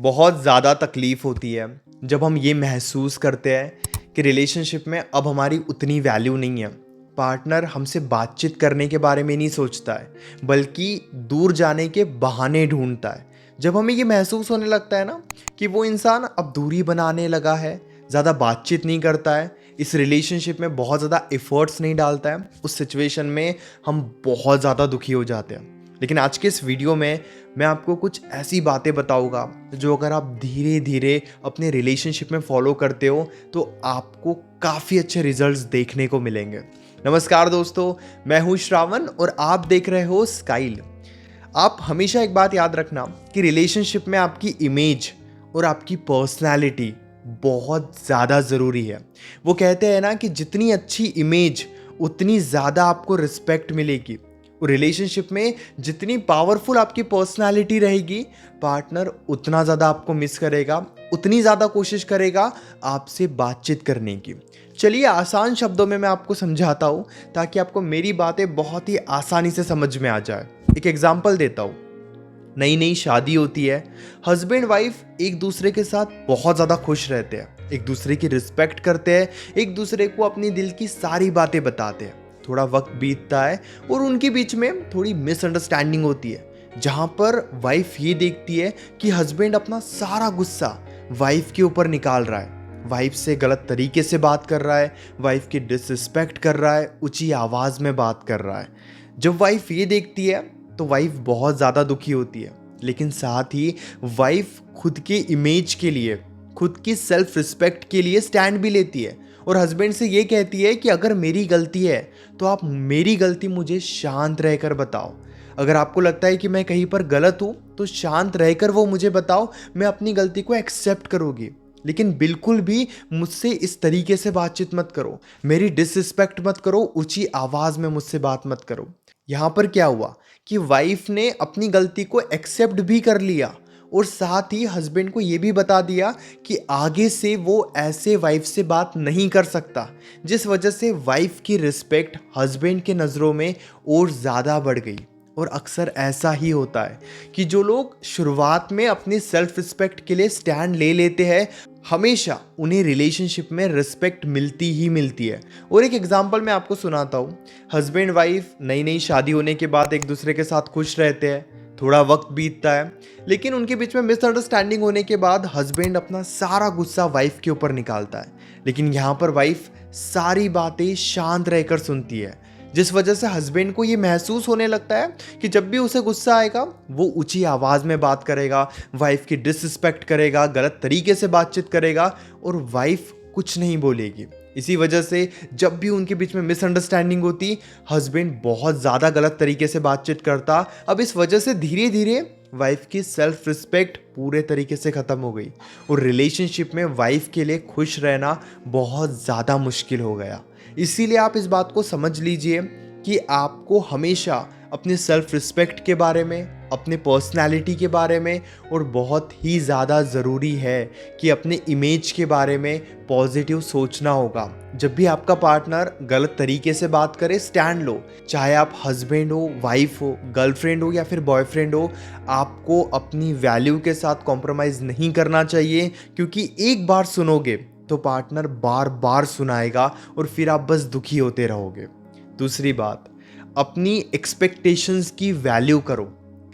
बहुत ज़्यादा तकलीफ़ होती है जब हम ये महसूस करते हैं कि रिलेशनशिप में अब हमारी उतनी वैल्यू नहीं है। पार्टनर हमसे बातचीत करने के बारे में नहीं सोचता है बल्कि दूर जाने के बहाने ढूंढता है। जब हमें ये महसूस होने लगता है ना कि वो इंसान अब दूरी बनाने लगा है, ज़्यादा बातचीत नहीं करता है, इस रिलेशनशिप में बहुत ज़्यादा एफर्ट्स नहीं डालता है, उस सिचुएशन में हम बहुत ज़्यादा दुखी हो जाते हैं। लेकिन आज के इस वीडियो में मैं आपको कुछ ऐसी बातें बताऊंगा जो अगर आप धीरे धीरे अपने रिलेशनशिप में फॉलो करते हो तो आपको काफ़ी अच्छे रिजल्ट्स देखने को मिलेंगे। नमस्कार दोस्तों, मैं हूं श्रावण और आप देख रहे हो स्काइल। आप हमेशा एक बात याद रखना कि रिलेशनशिप में आपकी इमेज और आपकी पर्सनैलिटी बहुत ज़्यादा ज़रूरी है। वो कहते हैं ना कि जितनी अच्छी इमेज उतनी ज़्यादा आपको रिस्पेक्ट मिलेगी। रिलेशनशिप में जितनी पावरफुल आपकी पर्सनालिटी रहेगी, पार्टनर उतना ज़्यादा आपको मिस करेगा, उतनी ज़्यादा कोशिश करेगा आपसे बातचीत करने की। चलिए आसान शब्दों में मैं आपको समझाता हूँ ताकि आपको मेरी बातें बहुत ही आसानी से समझ में आ जाए। एक एग्जाम्पल देता हूँ। नई नई शादी होती है, हस्बैंड वाइफ एक दूसरे के साथ बहुत ज़्यादा खुश रहते हैं, एक दूसरे की रिस्पेक्ट करते हैं, एक दूसरे को अपनी दिल की सारी बातें बताते हैं। थोड़ा वक्त बीतता है और उनके बीच में थोड़ी मिसअंडरस्टैंडिंग होती है, जहाँ पर वाइफ ये देखती है कि हस्बैंड अपना सारा गुस्सा वाइफ के ऊपर निकाल रहा है, वाइफ से गलत तरीके से बात कर रहा है, वाइफ की डिसरिस्पेक्ट कर रहा है, ऊंची आवाज़ में बात कर रहा है। जब वाइफ ये देखती है तो वाइफ बहुत ज़्यादा दुखी होती है, लेकिन साथ ही वाइफ खुद के इमेज के लिए, खुद की सेल्फ रिस्पेक्ट के लिए स्टैंड भी लेती है और हस्बैंड से ये कहती है कि अगर मेरी गलती है तो आप मेरी गलती मुझे शांत रहकर बताओ। अगर आपको लगता है कि मैं कहीं पर गलत हूँ तो शांत रहकर वो मुझे बताओ, मैं अपनी गलती को एक्सेप्ट करूँगी। लेकिन बिल्कुल भी मुझसे इस तरीके से बातचीत मत करो, मेरी डिसरिस्पेक्ट मत करो, ऊंची आवाज़ में मुझसे बात मत करो। यहाँ पर क्या हुआ कि वाइफ ने अपनी गलती को एक्सेप्ट भी कर लिया और साथ ही हस्बैंड को ये भी बता दिया कि आगे से वो ऐसे वाइफ से बात नहीं कर सकता, जिस वजह से वाइफ की रिस्पेक्ट हस्बैंड के नज़रों में और ज़्यादा बढ़ गई। और अक्सर ऐसा ही होता है कि जो लोग शुरुआत में अपनी सेल्फ रिस्पेक्ट के लिए स्टैंड ले लेते हैं, हमेशा उन्हें रिलेशनशिप में रिस्पेक्ट मिलती ही मिलती है। और एक एग्जांपल मैं आपको सुनाता हूँ। हस्बैंड वाइफ नई नई शादी होने के बाद एक दूसरे के साथ खुश रहते हैं, थोड़ा वक्त बीतता है, लेकिन उनके बीच में मिसअंडरस्टैंडिंग होने के बाद हस्बैंड अपना सारा गुस्सा वाइफ के ऊपर निकालता है। लेकिन यहाँ पर वाइफ सारी बातें शांत रहकर सुनती है, जिस वजह से हस्बैंड को ये महसूस होने लगता है कि जब भी उसे गुस्सा आएगा वो ऊंची आवाज़ में बात करेगा, वाइफ की डिसरिस्पेक्ट करेगा, गलत तरीके से बातचीत करेगा और वाइफ कुछ नहीं बोलेगी। इसी वजह से जब भी उनके बीच में मिसअंडरस्टैंडिंग होती, हस्बैंड बहुत ज़्यादा गलत तरीके से बातचीत करता। अब इस वजह से धीरे धीरे वाइफ की सेल्फ रिस्पेक्ट पूरे तरीके से ख़त्म हो गई और रिलेशनशिप में वाइफ के लिए खुश रहना बहुत ज़्यादा मुश्किल हो गया। इसीलिए आप इस बात को समझ लीजिए कि आपको हमेशा अपने सेल्फ रिस्पेक्ट के बारे में, अपने पर्सनालिटी के बारे में और बहुत ही ज़्यादा ज़रूरी है कि अपने इमेज के बारे में पॉजिटिव सोचना होगा। जब भी आपका पार्टनर गलत तरीके से बात करे, स्टैंड लो। चाहे आप हस्बैंड हो, वाइफ हो, गर्लफ्रेंड हो या फिर बॉयफ्रेंड हो, आपको अपनी वैल्यू के साथ कॉम्प्रोमाइज़ नहीं करना चाहिए, क्योंकि एक बार सुनोगे तो पार्टनर बार बार सुनाएगा और फिर आप बस दुखी होते रहोगे। दूसरी बात, अपनी एक्सपेक्टेशंस की वैल्यू करो।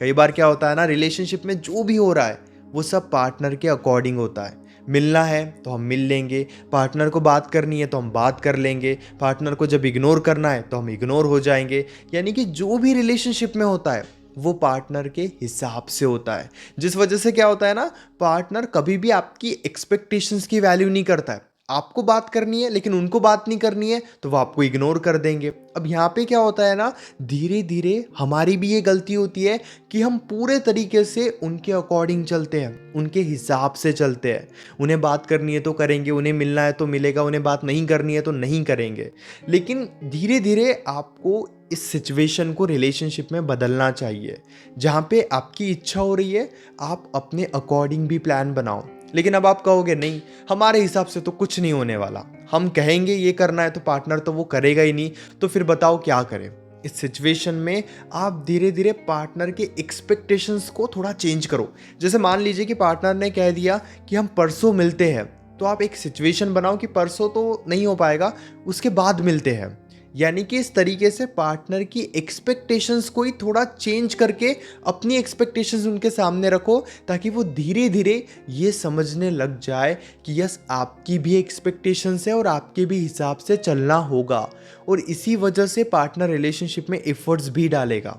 कई बार क्या होता है ना, रिलेशनशिप में जो भी हो रहा है वो सब पार्टनर के अकॉर्डिंग होता है। मिलना है तो हम मिल लेंगे, पार्टनर को बात करनी है तो हम बात कर लेंगे, पार्टनर को जब इग्नोर करना है तो हम इग्नोर हो जाएंगे। यानी कि जो भी रिलेशनशिप में होता है वो पार्टनर के हिसाब से होता है, जिस वजह से क्या होता है ना, पार्टनर कभी भी आपकी एक्सपेक्टेशंस की वैल्यू नहीं करता है। आपको बात करनी है लेकिन उनको बात नहीं करनी है तो वो आपको इग्नोर कर देंगे। अब यहाँ पे क्या होता है ना, धीरे धीरे हमारी भी ये गलती होती है कि हम पूरे तरीके से उनके अकॉर्डिंग चलते हैं, उनके हिसाब से चलते हैं। उन्हें बात करनी है तो करेंगे, उन्हें मिलना है तो मिलेगा, उन्हें बात नहीं करनी है तो नहीं करेंगे। लेकिन धीरे धीरे आपको इस सिचुएशन को रिलेशनशिप में बदलना चाहिए। जहाँ पे आपकी इच्छा हो रही है आप अपने अकॉर्डिंग भी प्लान बनाओ। लेकिन अब आप कहोगे नहीं, हमारे हिसाब से तो कुछ नहीं होने वाला, हम कहेंगे ये करना है तो पार्टनर तो वो करेगा ही नहीं, तो फिर बताओ क्या करें। इस सिचुएशन में आप धीरे धीरे पार्टनर के एक्सपेक्टेशंस को थोड़ा चेंज करो। जैसे मान लीजिए कि पार्टनर ने कह दिया कि हम परसों मिलते हैं, तो आप एक सिचुएशन बनाओ कि परसों तो नहीं हो पाएगा, उसके बाद मिलते हैं। यानी कि इस तरीके से पार्टनर की एक्सपेक्टेशंस को ही थोड़ा चेंज करके अपनी एक्सपेक्टेशंस उनके सामने रखो, ताकि वो धीरे धीरे ये समझने लग जाए कि यस, आपकी भी एक्सपेक्टेशंस है और आपके भी हिसाब से चलना होगा। और इसी वजह से पार्टनर रिलेशनशिप में एफर्ट्स भी डालेगा।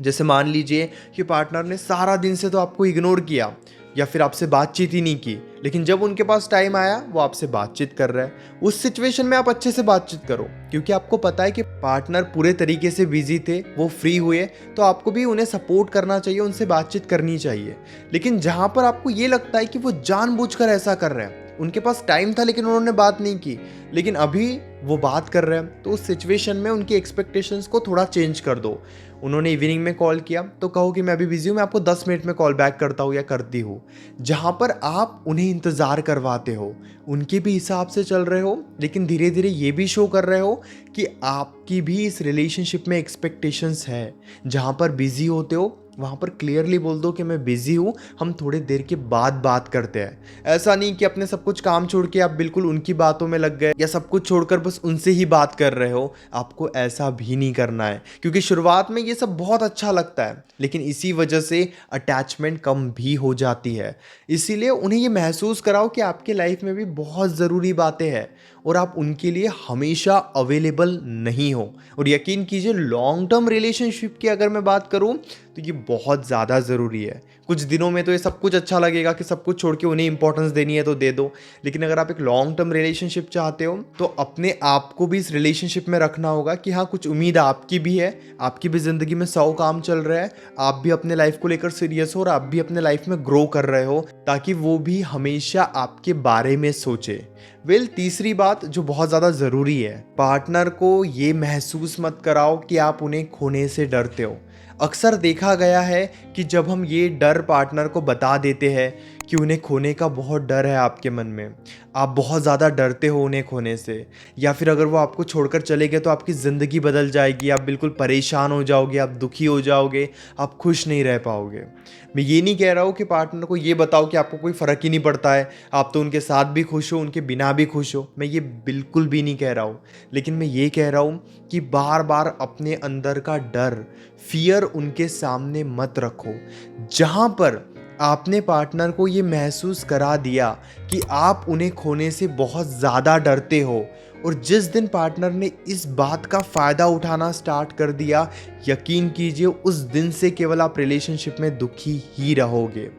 जैसे मान लीजिए कि पार्टनर ने सारा दिन से तो आपको इग्नोर किया या फिर आपसे बातचीत ही नहीं की, लेकिन जब उनके पास टाइम आया वो आपसे बातचीत कर रहा है। उस सिचुएशन में आप अच्छे से बातचीत करो, क्योंकि आपको पता है कि पार्टनर पूरे तरीके से बिजी थे, वो फ्री हुए, तो आपको भी उन्हें सपोर्ट करना चाहिए, उनसे बातचीत करनी चाहिए। लेकिन जहाँ पर आपको ये लगता है कि वो जानबूझकर ऐसा कर रहे हैं, उनके पास टाइम था लेकिन उन्होंने बात नहीं की, लेकिन अभी वो बात कर रहे हैं, तो उस सिचुएशन में उनकी एक्सपेक्टेशंस को थोड़ा चेंज कर दो। उन्होंने इवनिंग में कॉल किया तो कहो कि मैं अभी बिजी हूँ, मैं आपको 10 मिनट में कॉल बैक करता हूँ या करती हूँ। जहाँ पर आप उन्हें इंतज़ार करवाते हो, उनके भी हिसाब से चल रहे हो, लेकिन धीरे धीरे ये भी शो कर रहे हो कि आपकी भी इस रिलेशनशिप में एक्सपेक्टेशंस है। जहाँ पर बिजी होते हो वहाँ पर क्लियरली बोल दो कि मैं बिजी हूँ, हम थोड़ी देर के बाद बात करते हैं। ऐसा नहीं कि अपने सब कुछ काम छोड़ के आप बिल्कुल उनकी बातों में लग गए या सब कुछ छोड़कर बस उनसे ही बात कर रहे हो। आपको ऐसा भी नहीं करना है, क्योंकि शुरुआत में ये सब बहुत अच्छा लगता है, लेकिन इसी वजह से अटैचमेंट कम भी हो जाती है। इसीलिए उन्हें ये महसूस कराओ कि आपके लाइफ में भी बहुत ज़रूरी बातें हैं और आप उनके लिए हमेशा अवेलेबल नहीं हो। और यकीन कीजिए, लॉन्ग टर्म रिलेशनशिप की अगर मैं बात करूं तो ये बहुत ज़्यादा ज़रूरी है। कुछ दिनों में तो ये सब कुछ अच्छा लगेगा कि सब कुछ छोड़ के उन्हें इंपॉर्टेंस देनी है तो दे दो, लेकिन अगर आप एक लॉन्ग टर्म रिलेशनशिप चाहते हो तो अपने आप को भी इस रिलेशनशिप में रखना होगा कि हाँ, कुछ उम्मीद आपकी भी है, आपकी भी ज़िंदगी में 100 काम चल रहा है, आप भी अपने लाइफ को लेकर सीरियस हो और आप भी अपने लाइफ में ग्रो कर रहे हो, ताकि वो भी हमेशा आपके बारे में सोचे। तीसरी बात जो बहुत ज़्यादा ज़रूरी है, पार्टनर को ये महसूस मत कराओ कि आप उन्हें खोने से डरते हो। अक्सर देखा गया है कि जब हम ये डर पार्टनर को बता देते हैं कि उन्हें खोने का बहुत डर है आपके मन में, आप बहुत ज़्यादा डरते हो उन्हें खोने से, या फिर अगर वो आपको छोड़कर चले गए तो आपकी ज़िंदगी बदल जाएगी, आप बिल्कुल परेशान हो जाओगे, आप दुखी हो जाओगे, आप खुश नहीं रह पाओगे। मैं ये नहीं कह रहा हूँ कि पार्टनर को ये बताओ कि आपको कोई फ़र्क ही नहीं पड़ता है, आप तो उनके साथ भी खुश हो, उनके बिना भी खुश हो, मैं ये बिल्कुल भी नहीं कह रहा हूँ। लेकिन मैं ये कह रहा हूँ कि बार बार अपने अंदर का डर, फियर उनके सामने मत रखो। जहाँ पर आपने पार्टनर को ये महसूस करा दिया कि आप उन्हें खोने से बहुत ज़्यादा डरते हो, और जिस दिन पार्टनर ने इस बात का फ़ायदा उठाना स्टार्ट कर दिया, यकीन कीजिए उस दिन से केवल आप रिलेशनशिप में दुखी ही रहोगे।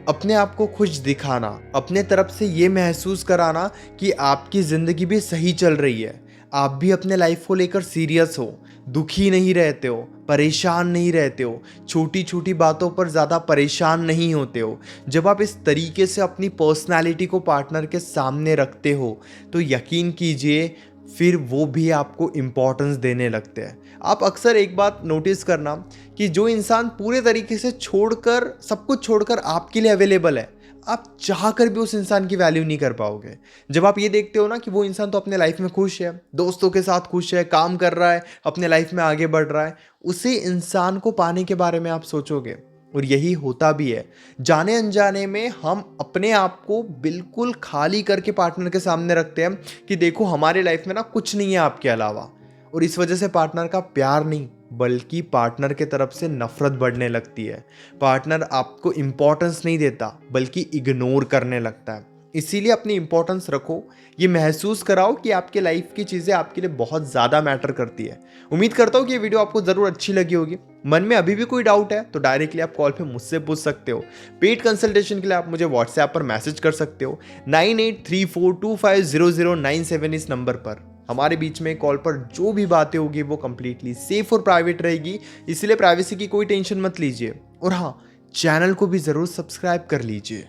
अपने आप को खुश दिखाना, अपने तरफ से ये महसूस कराना कि आपकी ज़िंदगी भी सही चल रही है, आप भी अपने लाइफ को लेकर सीरियस हो, दुखी नहीं रहते हो, परेशान नहीं रहते हो, छोटी छोटी बातों पर ज़्यादा परेशान नहीं होते हो। जब आप इस तरीके से अपनी पर्सनालिटी को पार्टनर के सामने रखते हो तो यकीन कीजिए फिर वो भी आपको इम्पोर्टेंस देने लगते हैं। आप अक्सर एक बात नोटिस करना कि जो इंसान पूरे तरीके से छोड़कर, सब कुछ छोड़कर आपके लिए अवेलेबल है, आप चाह कर भी उस इंसान की वैल्यू नहीं कर पाओगे। जब आप ये देखते हो ना कि वो इंसान तो अपने लाइफ में खुश है, दोस्तों के साथ खुश है, काम कर रहा है, अपने लाइफ में आगे बढ़ रहा है, उसी इंसान को पाने के बारे में आप सोचोगे। और यही होता भी है, जाने अनजाने में हम अपने आप को बिल्कुल खाली करके पार्टनर के सामने रखते हैं कि देखो हमारे लाइफ में ना कुछ नहीं है आपके अलावा। और इस वजह से पार्टनर का प्यार नहीं बल्कि पार्टनर के तरफ से नफरत बढ़ने लगती है। पार्टनर आपको इम्पोर्टेंस नहीं देता बल्कि इग्नोर करने लगता है। इसीलिए अपनी इम्पोर्टेंस रखो, ये महसूस कराओ कि आपके लाइफ की चीज़ें आपके लिए बहुत ज़्यादा मैटर करती है। उम्मीद करता हूँ कि ये वीडियो आपको ज़रूर अच्छी लगी होगी। मन में अभी भी कोई डाउट है तो डायरेक्टली आप कॉल पे मुझसे पूछ सकते हो। पेड कंसल्टेशन के लिए आप मुझे व्हाट्सएप पर मैसेज कर सकते हो 9834250097 इस नंबर पर। हमारे बीच में कॉल पर जो भी बातें होगी वो कंप्लीटली सेफ और प्राइवेट रहेगी, इसलिए प्राइवेसी की कोई टेंशन मत लीजिए। और हाँ, चैनल को भी ज़रूर सब्सक्राइब कर लीजिए।